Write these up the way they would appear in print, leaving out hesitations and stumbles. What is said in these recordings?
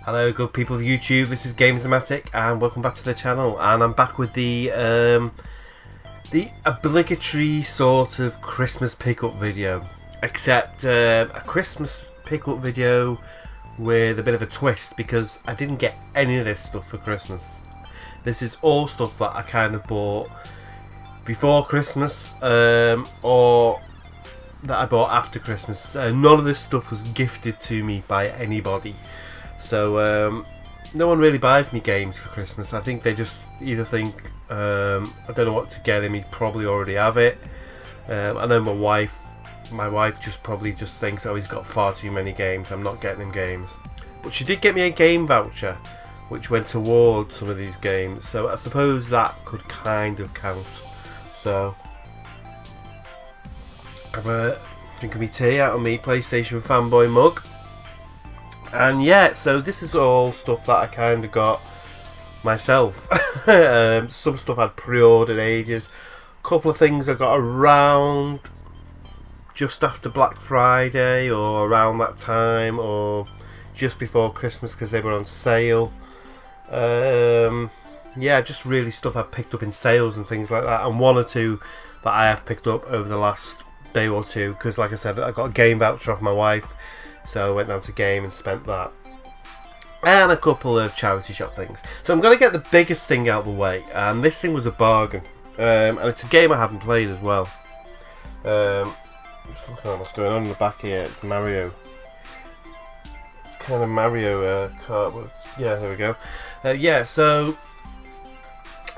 Hello good people of YouTube, this is GAMEZOMATIK and welcome back to the channel, and I'm back with the obligatory sort of Christmas pickup video, except a Christmas pickup video with a bit of a twist, because I didn't get any of this stuff for Christmas. This is all stuff that I kind of bought before Christmas or that I bought after Christmas. None of this stuff was gifted to me by anybody. So no one really buys me games for Christmas. I think they just either think I don't know what to get him, he'd probably already have it. I know my wife just probably just thinks, oh, he's got far too many games, I'm not getting him games. But she did get me a game voucher which went towards some of these games, so I suppose that could kind of count. So I have a drink of me tea out of me PlayStation fanboy mug. And yeah, so this is all stuff that I kind of got myself. Some stuff I'd pre-ordered ages. A couple of things I got around just after Black Friday or around that time, or just before Christmas because they were on sale. Yeah, just really stuff I picked up in sales and things like that, and one or two that I have picked up over the last day or two, because like I said, I got a game voucher off my wife. So I went down to Game and spent that. And a couple of charity shop things. So I'm going to get the biggest thing out of the way. And this thing was a bargain. And it's a game I haven't played as well. Just looking at what's going on in the back here. It's Mario. It's kind of Mario kart. Yeah, there we go. Yeah, so...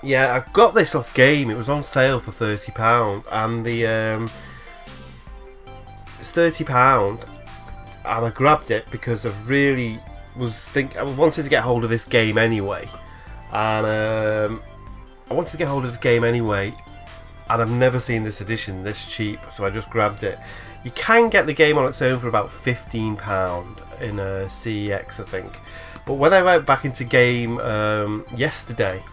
yeah, I got this off Game. It was on sale for £30. And the... it's £30. And I grabbed it because I really I wanted to get hold of this game anyway, and and I've never seen this edition this cheap, so I just grabbed it. You can get the game on its own for about £15 in a CEX, I think, but when I went back into Game yesterday,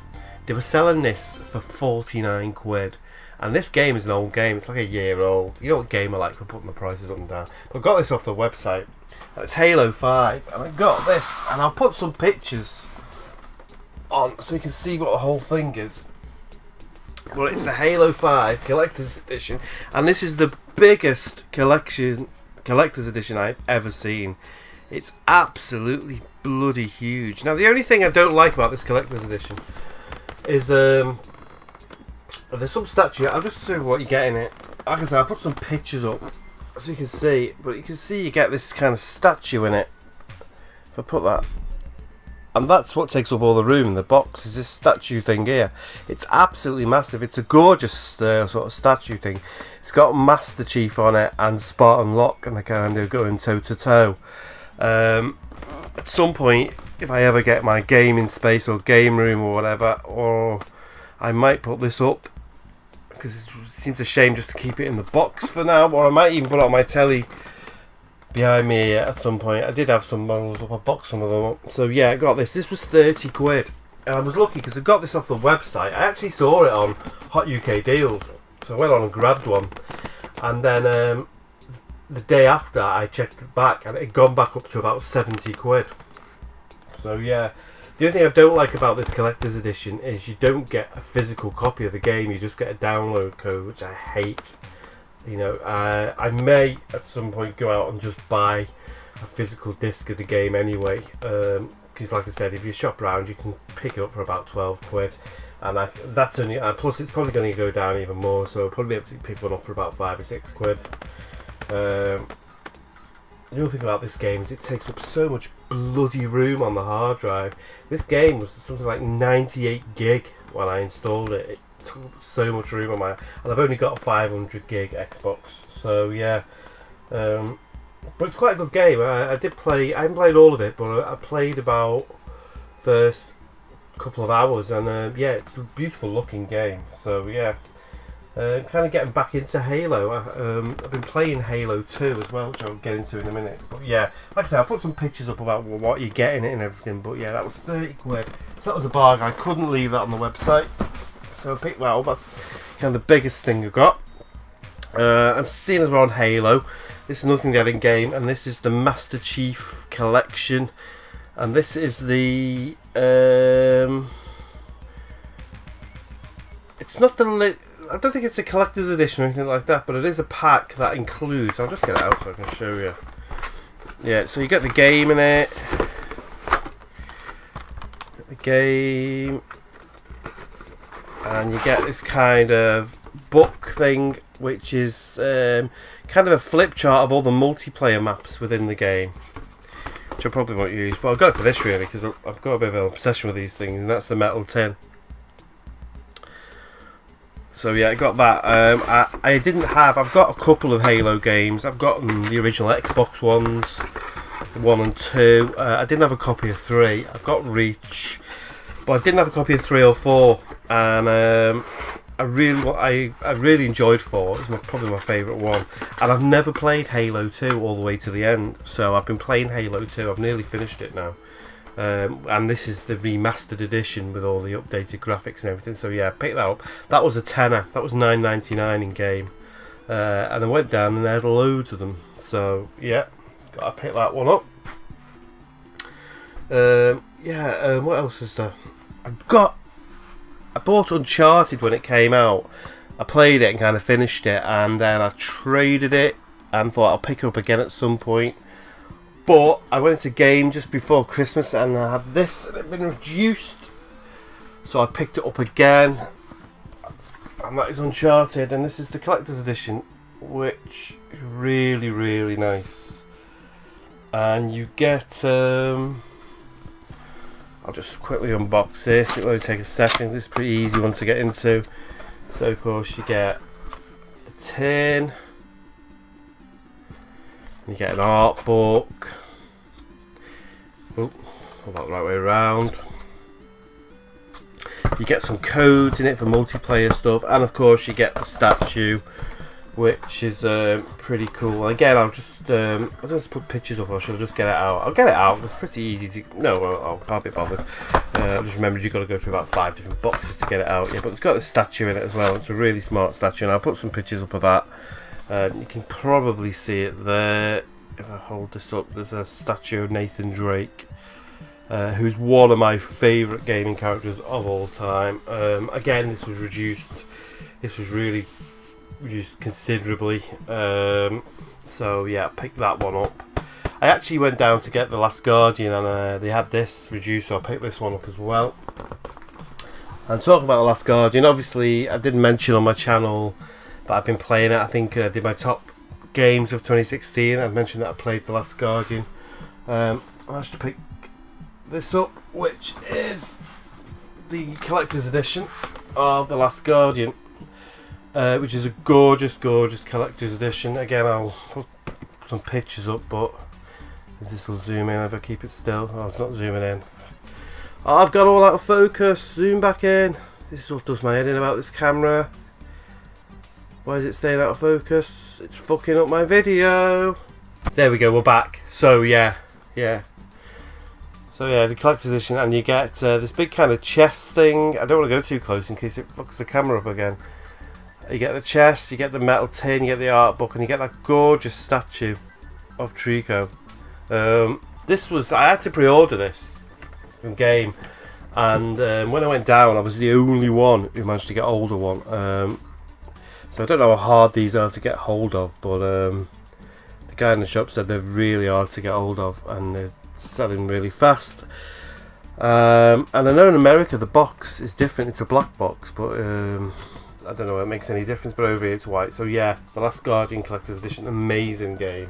they were selling this for 49 quid. And this game is an old game, it's like a year old. You know what game I like for putting the prices up and down. But I got this off the website, and it's Halo 5, and I got this, and I'll put some pictures on so you can see what the whole thing is. Well, it's the Halo 5 Collector's Edition, and this is the biggest Collector's Edition I've ever seen. It's absolutely bloody huge. Now, the only thing I don't like about this Collector's Edition is there's some statue. I'll just show you what you get in it. Like I said, I'll put some pictures up so you can see. But you can see you get this kind of statue in it. So I put that. And that's what takes up all the room in the box, is this statue thing here. It's absolutely massive. It's a gorgeous sort of statue thing. It's got Master Chief on it and Spartan Locke, and they're kind of going toe to toe. At some point, if I ever get my gaming space or game room or whatever, or I might put this up, because it seems a shame just to keep it in the box for now, or I might even put it on my telly behind me at some point. I did have some models up, I boxed some of them up. So yeah, I got this. This was 30 quid. And I was lucky because I got this off the website. I actually saw it on Hot UK Deals, so I went on and grabbed one. And then the day after I checked it back, and it had gone back up to about 70 quid. So yeah. The only thing I don't like about this collector's edition is you don't get a physical copy of the game, you just get a download code, which I hate. You know, I may at some point go out and just buy a physical disc of the game anyway, because like I said, if you shop around you can pick it up for about 12 quid, and that's only, plus it's probably going to go down even more, so I'll probably be able to pick one up for about 5 or 6 quid. The other thing about this game is it takes up so much bloody room on the hard drive. This game was something like 98 gig when I installed it. It took up so much room on and I've only got a 500 gig Xbox. So yeah, but it's quite a good game. I did play. I haven't played all of it, but I played about first couple of hours, and yeah, it's a beautiful looking game. So yeah. Kind of getting back into Halo. I've been playing Halo 2 as well, which I'll get into in a minute. But yeah, like I said, I'll put some pictures up about what you're getting and everything. But yeah, that was 30 quid. So that was a bargain. I couldn't leave that on the website. So I picked that up. That's kind of the biggest thing I got. And seeing as we're on Halo, this is another thing they have in game, and this is the Master Chief Collection. And this is the it's not the I don't think it's a collector's edition or anything like that, but it is a pack that includes, I'll just get it out so I can show you. Yeah, so you get the game in it, the game, and you get this kind of book thing, which is kind of a flip chart of all the multiplayer maps within the game, which I probably won't use, but I've got it for this really because I've got a bit of an obsession with these things, and that's the metal tin. So yeah, I got that. I didn't have. I've got a couple of Halo games. I've gotten the original Xbox ones, 1 and 2. I didn't have a copy of 3. I've got Reach, but I didn't have a copy of 3 or 4. And I really enjoyed 4. It's probably my favourite one. And I've never played Halo 2 all the way to the end. So I've been playing Halo 2. I've nearly finished it now. And this is the remastered edition with all the updated graphics and everything. So yeah, pick that up. That was a tenner. That was $9.99 in game. And I went down and there's loads of them. So yeah, gotta pick that one up. What else is there? I bought Uncharted when it came out. I played it and kind of finished it, and then I traded it and thought I'll pick it up again at some point. But I went into game just before Christmas and I have this, and it's been reduced, so I picked it up again, and that is Uncharted, and this is the collector's edition, which is really, really nice. And you get I'll just quickly unbox this. It'll only take a second. This is a pretty easy one to get into. So of course you get a tin. You get an art book. Oh, hold that the right way around. You get some codes in it for multiplayer stuff, and of course you get the statue, which is pretty cool. Again, I'll just I don't have to put pictures up, or should I just get it out? I'll get it out. It's pretty easy to. No, I can't be bothered. I just remembered you've got to go through about 5 different boxes to get it out. Yeah, but it's got the statue in it as well. It's a really smart statue, and I'll put some pictures up of that. You can probably see it there. If I hold this up, there's a statue of Nathan Drake, who's one of my favourite gaming characters of all time. Again, this was reduced. This was really reduced considerably. So yeah, pick that one up. I actually went down to get The Last Guardian, and they had this reduced, so I picked this one up as well. And talking about The Last Guardian, obviously I didn't mention on my channel, but I've been playing it. I think I did my top games of 2016. I mentioned that I played The Last Guardian. I managed to pick this up, which is the collector's edition of The Last Guardian, which is a gorgeous, gorgeous collector's edition. Again, I'll put some pictures up, but this will zoom in if I keep it still. Oh, it's not zooming in. Oh, I've got all out of focus. Zoom back in. This is what does my head in about this camera. Why is it staying out of focus? It's fucking up my video. There we go, we're back. So yeah. So yeah, the collector's edition, and you get this big kind of chest thing. I don't want to go too close in case it fucks the camera up again. You get the chest, you get the metal tin, you get the art book, and you get that gorgeous statue of Trico. I had to pre-order this from game, and when I went down, I was the only one who managed to get hold of one. So I don't know how hard these are to get hold of, but the guy in the shop said they're really hard to get hold of, and they're selling really fast. And I know in America the box is different. It's a black box, but I don't know if it makes any difference, but over here it's white. So yeah, The Last Guardian Collector's Edition, amazing game.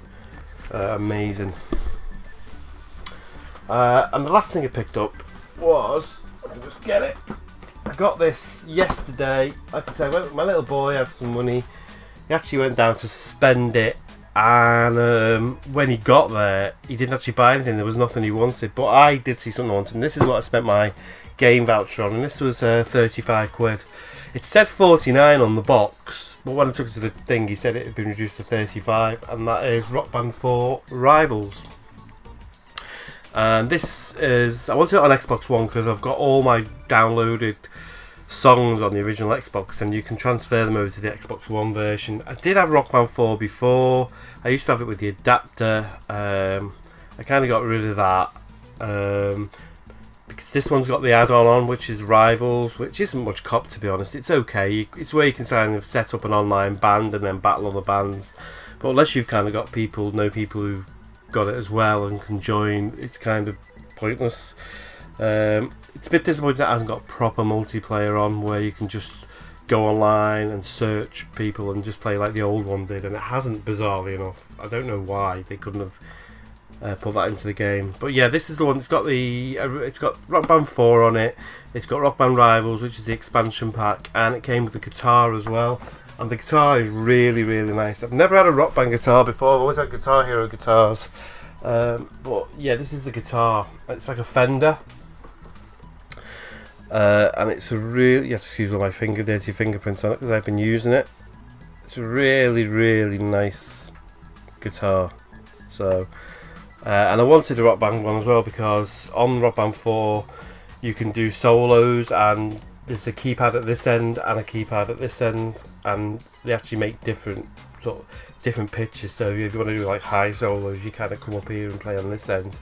Amazing. And the last thing I picked up was, let me just get it. I got this yesterday. Like I said, my little boy had some money. He actually went down to spend it, and when he got there, he didn't actually buy anything. There was nothing he wanted, but I did see something I wanted, and this is what I spent my game voucher on, and this was 35 quid. It said 49 on the box, but when I took it to the thing, he said it had been reduced to 35, and that is Rock Band 4 Rivals. And this is, I wanted it on Xbox One because I've got all my downloaded songs on the original Xbox, and you can transfer them over to the Xbox One version. I did have Rock Band 4 before. I used to have it with the adapter. I kind of got rid of that, Because this one's got the add-on on, which is Rivals, which isn't much cop, to be honest. It's okay. It's where you can kind of set up an online band and then battle other bands. But unless you've kind of got people who've got it as well and can join, it's kind of pointless. It's a bit disappointing that it hasn't got proper multiplayer on, where you can just go online and search people and just play like the old one did, and it hasn't, bizarrely enough. I don't know why they couldn't have put that into the game. But yeah, this is the one. It's got Rock Band 4 on it. It's got Rock Band Rivals, which is the expansion pack, and it came with the guitar as well. And the guitar is really, really nice. I've never had a Rock Band guitar before. I've always had Guitar Hero guitars. But yeah, this is the guitar. It's like a Fender. And it's a really, yes, excuse all my dirty fingerprints on it because I've been using it. It's a really, really nice guitar. So, and I wanted a Rock Band one as well, because on Rock Band 4 you can do solos, and there's a keypad at this end and a keypad at this end, and they actually make different pitches. So if you want to do like high solos, you kind of come up here and play on this end,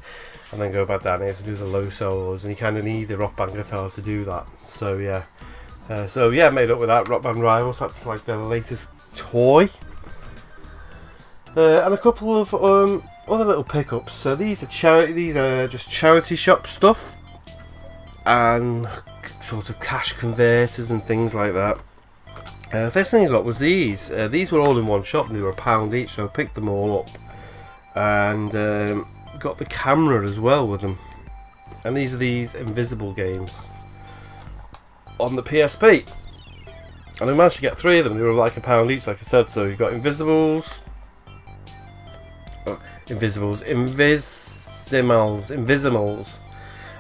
and then go back down here to do the low solos, and you kind of need the Rock Band guitar to do that. So yeah, made up with that Rock Band Rivals. That's like the latest toy, and a couple of other little pickups. So these are just charity shop stuff and sort of cash converters and things like that. First thing I got was these. These were all in one shop and they were £1 each, so I picked them all up, and got the camera as well with them. And these are these Invisible games on the PSP, and I managed to get 3 of them. They were like £1 each, like I said. So you've got Invisimals,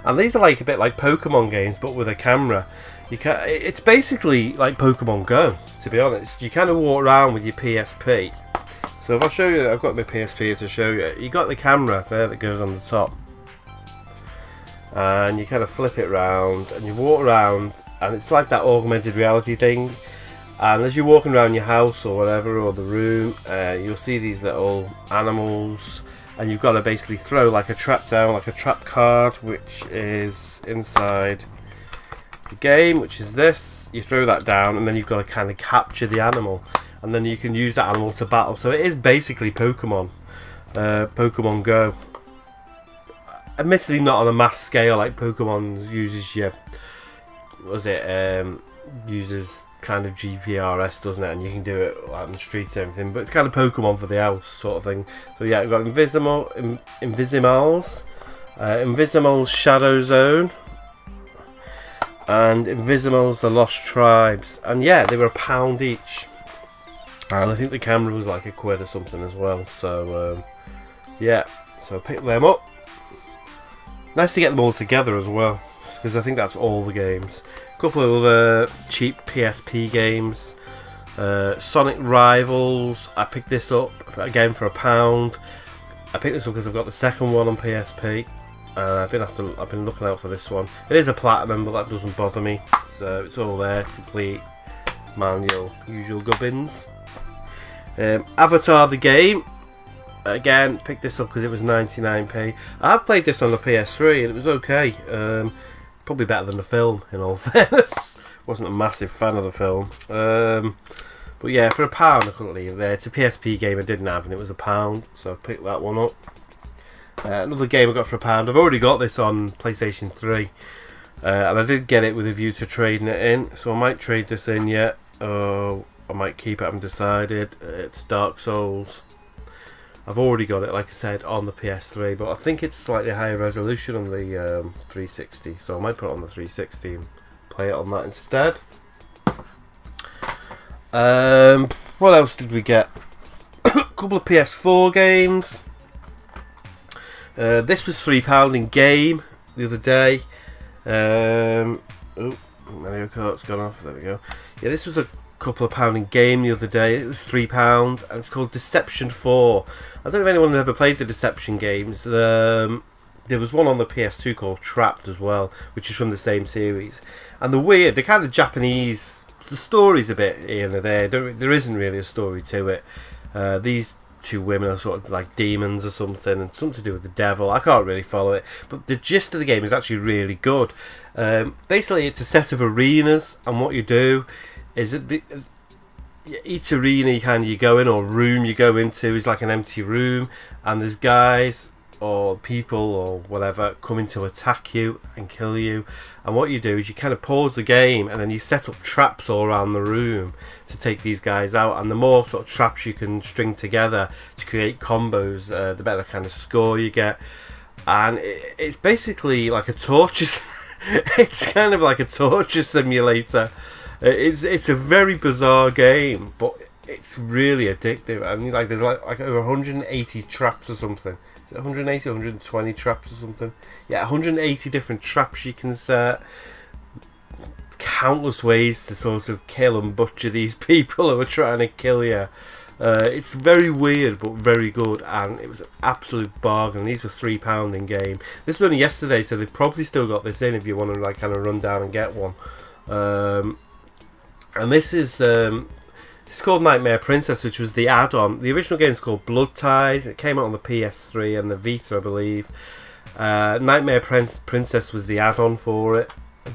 and these are like a bit like Pokemon games, but with a camera. It's basically like Pokemon Go, to be honest. You kind of walk around with your PSP. So if I show you, I've got my PSP here to show you. You got the camera there that goes on the top, and you kind of flip it round and you walk around, and it's like that augmented reality thing. And as you're walking around your house or whatever, or the room, you'll see these little animals, and you've got to basically throw like a trap down, like a trap card, which is inside the game, which is this. You throw that down, and then you've got to kind of capture the animal, and then you can use that animal to battle. So it is basically Pokemon Go. Admittedly, not on a mass scale like Pokemon uses uses kind of GPRS, doesn't it? And you can do it like on the streets and everything, but it's kind of Pokemon for the house sort of thing. So yeah, we've got Invisimals, Invisimals Shadow Zone, and Invisimals The Lost Tribes. And yeah, they were £1 each, and I think the camera was like £1 or something as well. So yeah, so I picked them up. Nice to get them all together as well, because I think that's all the games. A couple of other cheap PSP games. Sonic Rivals, I picked this up again for £1. I picked this up because I've got the second one on PSP. I've been looking out for this one. It is a platinum, but that doesn't bother me. So it's all there, complete manual, usual gubbins. Avatar the game. Again, picked this up because it was 99p. I've played this on the PS3 and it was okay. Probably better than the film, in all fairness. Wasn't a massive fan of the film. But yeah, for £1 I couldn't leave it there. It's a PSP game I didn't have, and it was £1, so I picked that one up. Another game I got for £1. I've already got this on PlayStation 3. And I did get it with a view to trading it in, so I might trade this in yet. I might keep it, I haven't decided. It's Dark Souls. I've already got it, like I said, on the PS3, but I think it's slightly higher resolution on the 360, so I might put it on the 360 and play it on that instead. What else did we get? A couple of PS4 games. This was £3 in game the other day. Mario Kart's gone off, there we go. Yeah, this was a couple of £1 in game the other day. It was £3, and it's called Deception 4. I don't know if anyone has ever played the Deception games. There was one on the PS2 called Trapped as well, which is from the same series. And the kind of Japanese, the story's a bit here and there. There isn't really a story to it. These two women are sort of like demons or something, and something to do with the devil. I can't really follow it, but the gist of the game is actually really good. Basically, it's a set of arenas, and what you do is each arena you go in, or room you go into, is like an empty room, and there's guys or people or whatever coming to attack you and kill you. And what you do is you kind of pause the game, and then you set up traps all around the room to take these guys out. And the more sort of traps you can string together to create combos, the better kind of score you get. And it's basically like a torture. It's kind of like a torture simulator. It's a very bizarre game, but it's really addictive. I mean, like there's like over 180 traps or something. 180, 120 traps or something. Yeah, 180 different traps you can set. Countless ways to sort of kill and butcher these people who are trying to kill you. It's very weird but very good, and it was an absolute bargain. These were £3 in game. This was only yesterday, so they've probably still got this in if you want to like kind of run down and get one. And this is it's called Nightmare Princess, which was the add-on. The original game is called Blood Ties. It came out on the PS3 and the Vita, I believe. Nightmare Princess was the add-on for it,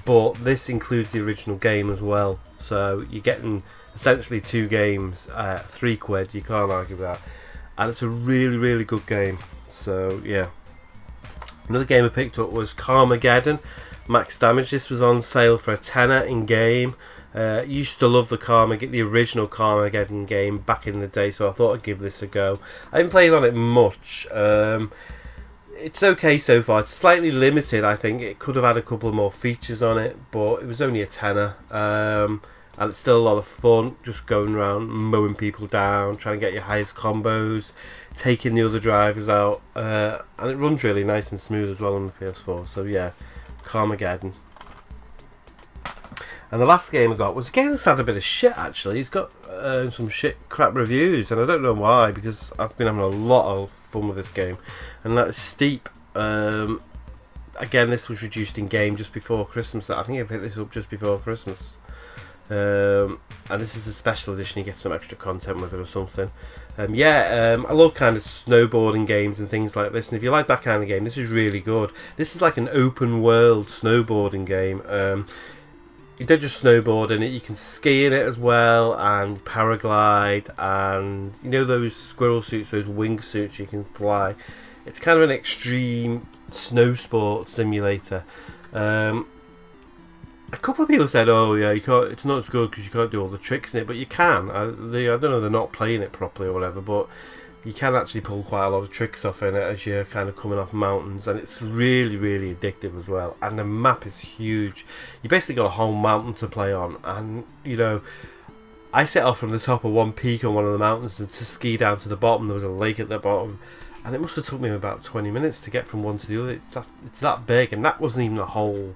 but this includes the original game as well. So you're getting essentially two games, £3. You can't argue with that, and it's a really, really good game. So yeah. Another game I picked up was Carmageddon Max Damage. This was on sale for £10 in game. Used to love the original Carmageddon game back in the day, so I thought I'd give this a go. I haven't played on it much. It's okay so far. It's slightly limited, I think. It could have had a couple more features on it, but it was only £10. And it's still a lot of fun, just going around mowing people down, trying to get your highest combos, taking the other drivers out, and it runs really nice and smooth as well on the PS4. So yeah, Carmageddon. And the last game I got was a game that's had a bit of shit, actually. It's got some crap reviews, and I don't know why, because I've been having a lot of fun with this game. And that is Steep. Again, this was reduced in game just before Christmas. I think I picked this up just before Christmas. And this is a special edition. You get some extra content with it or something. I love kind of snowboarding games and things like this, and if you like that kind of game, this is really good. This is like an open world snowboarding game. You don't just snowboard in it, you can ski in it as well, and paraglide, and you know those squirrel suits, those wing suits, you can fly. It's kind of an extreme snow sport simulator. A couple of people said, "Oh yeah, you can't. It's not as good because you can't do all the tricks in it," but you can. I don't know, they're not playing it properly or whatever, but you can actually pull quite a lot of tricks off in it as you're kind of coming off mountains, and it's really, really addictive as well. And the map is huge. You basically got a whole mountain to play on, and you know, I set off from the top of one peak on one of the mountains and to ski down to the bottom. There was a lake at the bottom, and it must have took me about 20 minutes to get from one to the other. It's that big, and that wasn't even the whole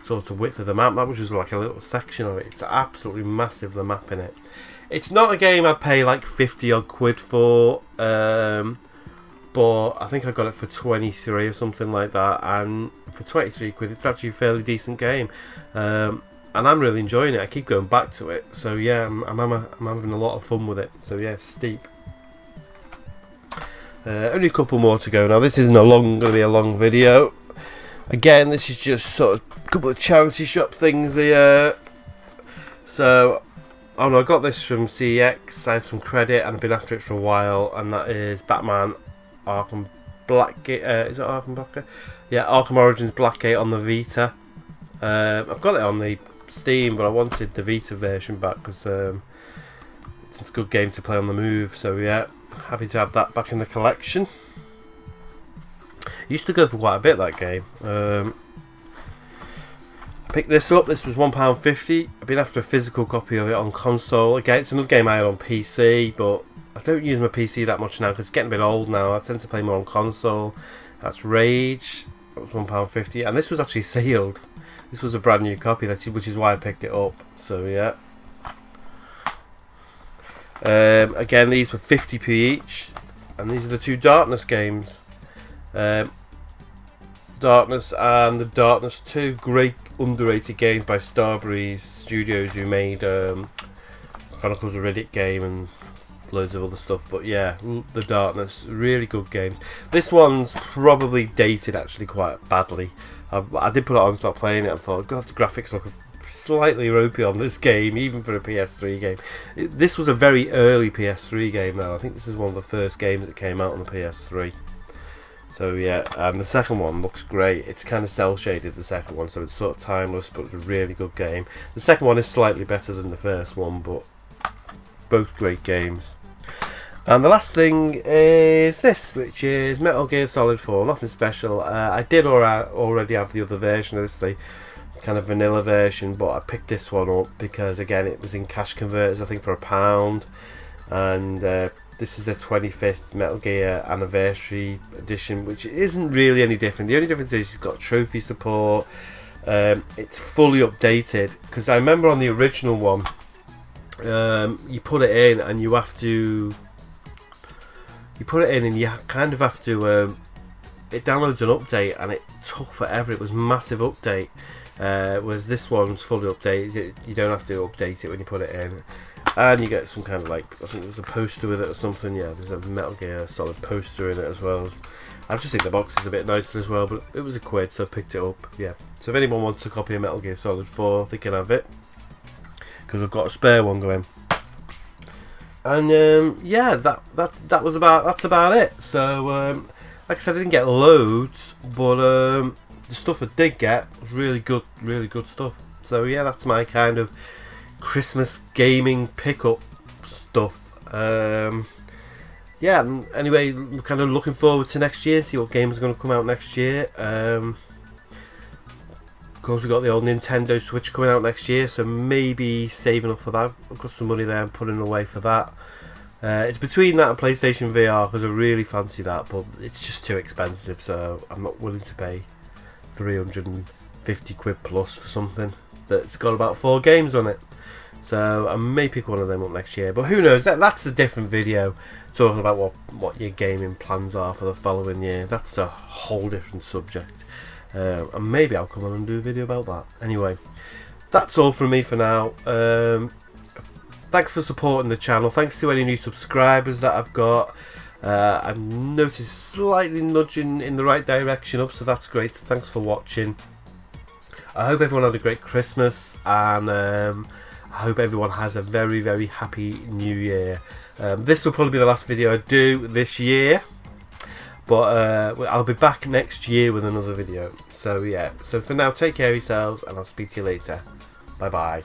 sort of width of the map. That was just like a little section of it. It's absolutely massive, the map in it. It's not a game I'd pay like 50 odd quid for, but I think I got it for 23 or something like that, and for 23 quid it's actually a fairly decent game, and I'm really enjoying it. I keep going back to it, so yeah, I'm having a lot of fun with it. So yeah, Steep. Only a couple more to go now. This isn't going to be a long video. Again, this is just sort of a couple of charity shop things here. So, oh no, I got this from CEX. I have some credit and I've been after it for a while, and that is Batman Arkham Blackgate. Is it Arkham Blackgate? Yeah, Arkham Origins Blackgate on the Vita. I've got it on the Steam, but I wanted the Vita version back because it's a good game to play on the move. So yeah, happy to have that back in the collection. Used to go for quite a bit, that game. I picked this up. This was £1.50. I've been after a physical copy of it on console. Again, it's another game I had on PC, but I don't use my PC that much now because it's getting a bit old now. I tend to play more on console. That's Rage. That was £1.50, and this was actually sealed. This was a brand new copy, which is why I picked it up. So yeah. Again, these were 50p each, and these are the two Darkness games. Darkness and the Darkness 2, great underrated games by Starbreeze Studios, who made Chronicles of Riddick game and loads of other stuff. But yeah, The Darkness, really good games. This one's probably dated actually quite badly. I did put it on and start playing it and thought, God, the graphics look slightly ropey on this game, even for a PS3 game. This was a very early PS3 game though. I think this is one of the first games that came out on the PS3. So yeah, and the second one looks great. It's kind of cel shaded, the second one, so it's sort of timeless, but it's a really good game. The second one is slightly better than the first one, but both great games. And the last thing is this, which is Metal Gear Solid 4. Nothing special. I did already have the other version of this, the kind of vanilla version, but I picked this one up because again it was in cash converters, I think for £1, and this is the 25th Metal Gear Anniversary Edition, which isn't really any different. The only difference is it's got trophy support. It's fully updated, because I remember on the original one, you put it in and you have to. You put it in and you kind of have to. It downloads an update, and it took forever. It was a massive update. Whereas this one's fully updated. You don't have to update it when you put it in. And you get some kind of, like, I think there's a poster with it or something. Yeah, there's a Metal Gear Solid poster in it as well. I just think the box is a bit nicer as well, but it was £1, so I picked it up. Yeah, so if anyone wants a copy of Metal Gear Solid 4, they can have it, because I've got a spare one going. And yeah, that's about it. So like I said, I didn't get loads, but the stuff I did get was really good stuff. So yeah, that's my kind of Christmas gaming pickup stuff. Yeah, anyway, I'm kind of looking forward to next year, see what games are going to come out next year. Of course, we've got the old Nintendo Switch coming out next year, so maybe saving up for that. I've got some money there and putting away for that. It's between that and PlayStation VR, because I really fancy that, but it's just too expensive, so I'm not willing to pay £350 plus for something that's got about 4 games on it. So I may pick one of them up next year, but who knows? That's a different video, talking about what your gaming plans are for the following year. That's a whole different subject, and maybe I'll come on and do a video about that. Anyway, that's all from me for now. Thanks for supporting the channel. Thanks to any new subscribers that I've got. I've noticed slightly nudging in the right direction up, so that's great. Thanks for watching. I hope everyone had a great Christmas, and I hope everyone has a very happy New Year. This will probably be the last video I do this year, but I'll be back next year with another video. So yeah, so for now, take care of yourselves, and I'll speak to you later. Bye.